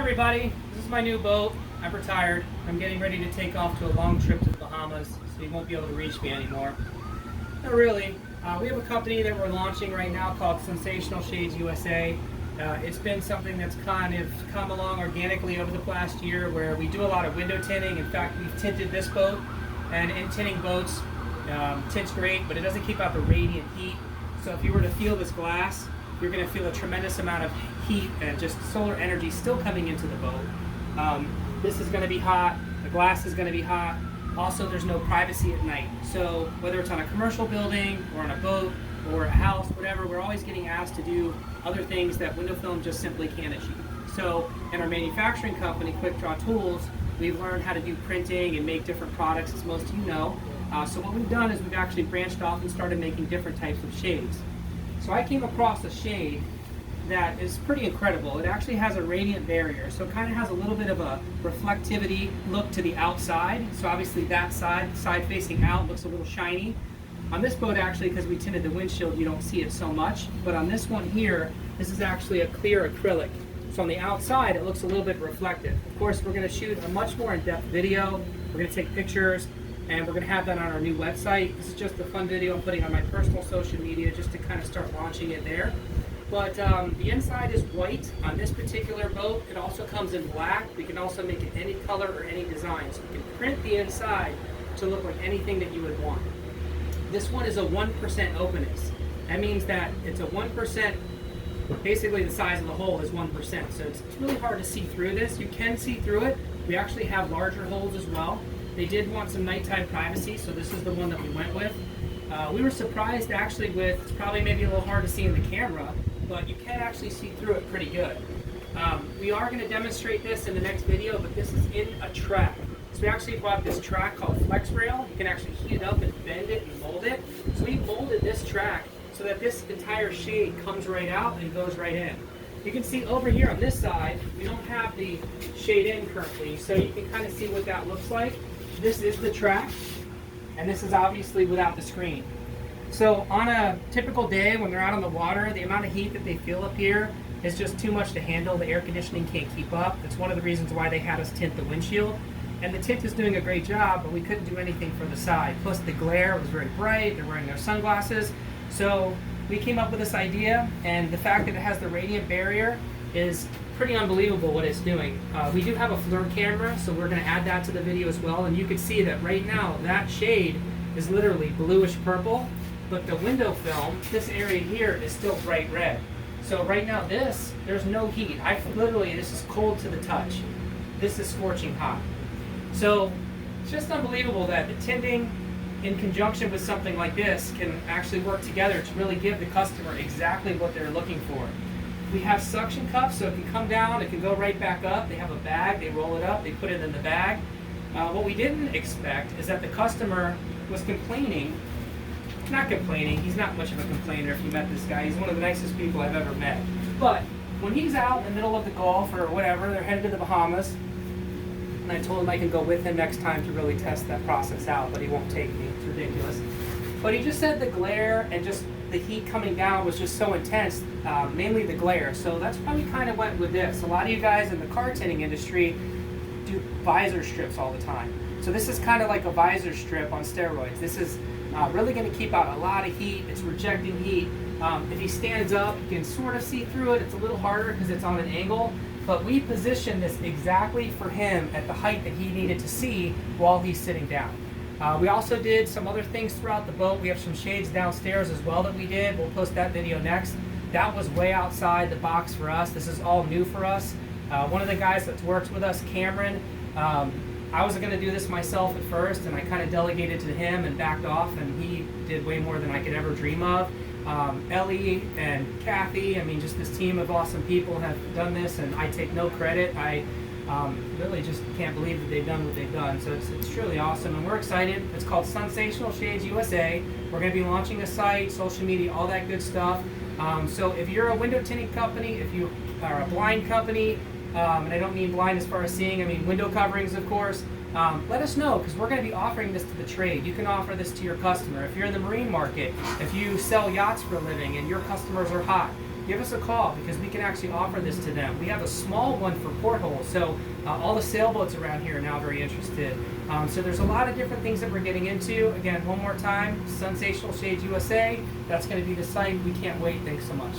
everybody, this is my new boat. I'm retired. I'm getting ready to take off to a long trip to the Bahamas, so you won't be able to reach me anymore. Not really. We have a company that we're launching right now called Sensational Shades USA. It's been something that's kind of come along organically over the past year where we do a lot of window tinting. In fact, we've tinted this boat, and in tinting boats, tint's great, but it doesn't keep out the radiant heat. So if you were to feel this glass, you're going to feel a tremendous amount of heat and just solar energy still coming into the boat. This is going to be hot, the glass is going to be hot. Also, there's no privacy at night. So whether it's on a commercial building or on a boat or a house, whatever, we're always getting asked to do other things that window film just simply can't achieve. So in our manufacturing company, Quick Draw Tools, we've learned how to do printing and make different products, as most of you know. So what we've done is we've actually branched off and started making different types of shades. So I came across a shade that is pretty incredible. It actually has a radiant barrier, so it kind of has a little bit of a reflectivity look to the outside. So obviously that side facing out, looks a little shiny. On this boat actually, because we tinted the windshield, you don't see it so much. But on this one here, this is actually a clear acrylic. So on the outside, it looks a little bit reflective. Of course, we're going to shoot a much more in-depth video. We're going to take pictures, and we're going to have that on our new website. This is just a fun video I'm putting on my personal social media just to kind of start launching it there. But the inside is white on this particular boat. It also comes in black. We can also make it any color or any design. So we can print the inside to look like anything that you would want. This one is a 1% openness. That means that it's a 1%, basically the size of the hole is 1%. So it's really hard to see through this. You can see through it. We actually have larger holes as well. They did want some nighttime privacy, so this is the one that we went with. We were surprised actually with, it's probably maybe a little hard to see in the camera, but you can actually see through it pretty good. We are going to demonstrate this in the next video, but this is in a track. So we actually bought this track called Flex Rail. You can actually heat it up and bend it and mold it. So we molded this track so that this entire shade comes right out and goes right in. You can see over here on this side, we don't have the shade in currently, so you can kind of see what that looks like. This is the track, and this is obviously without the screen. So on a typical day when they're out on the water, the amount of heat that they feel up here is just too much to handle. The air conditioning can't keep up. That's one of the reasons why they had us tint the windshield. And the tint is doing a great job, but we couldn't do anything for the side. Plus the glare was very bright. They're wearing their sunglasses. So we came up with this idea, and the fact that it has the radiant barrier is pretty unbelievable what it's doing. We do have a FLIR camera, so we're going to add that to the video as well. And you can see that right now, that shade is literally bluish purple. But the window film, this area here is still bright red. So right now there's no heat. This is cold to the touch. This is scorching hot. So it's just unbelievable that the tinting in conjunction with something like this can actually work together to really give the customer exactly what they're looking for. We have suction cups, so it can come down, it can go right back up. They have a bag, they roll it up, they put it in the bag. What we didn't expect is that the customer was complaining. Not complaining, he's not much of a complainer if you met this guy. He's one of the nicest people I've ever met. But when he's out in the middle of the Gulf or whatever, they're headed to the Bahamas, and I told him I could go with him next time to really test that process out, but he won't take me. It's ridiculous. But he just said the glare and just the heat coming down was just so intense, mainly the glare. So that's why we kind of went with this. A lot of you guys in the car tinting industry do visor strips all the time. So this is kind of like a visor strip on steroids. This is really going to keep out a lot of heat. It's rejecting heat. If he stands up, you can sort of see through it. It's a little harder because it's on an angle, but we positioned this exactly for him at the height that he needed to see while he's sitting down. We also did some other things throughout the boat. We have some shades downstairs as well that we did. We'll post that video next. That was way outside the box for us. This is all new for us. One of the guys that works with us, Cameron, I was going to do this myself at first, and I kind of delegated to him and backed off, and he did way more than I could ever dream of. Ellie and Kathy, I mean, just this team of awesome people have done this, and I take no credit. I really just can't believe that they've done what they've done. So it's truly awesome, and we're excited. It's called Sensational Shades USA. We're going to be launching a site, social media, all that good stuff. So if you're a window tinting company, if you are a blind company, and I don't mean blind as far as seeing, I mean window coverings, of course. Let us know, because we're going to be offering this to the trade. You can offer this to your customer. If you're in the marine market, if you sell yachts for a living and your customers are hot, give us a call because we can actually offer this to them. We have a small one for portholes, so all the sailboats around here are now very interested. So there's a lot of different things that we're getting into. Again, one more time, Sensational Shades USA. That's going to be the site. We can't wait. Thanks so much.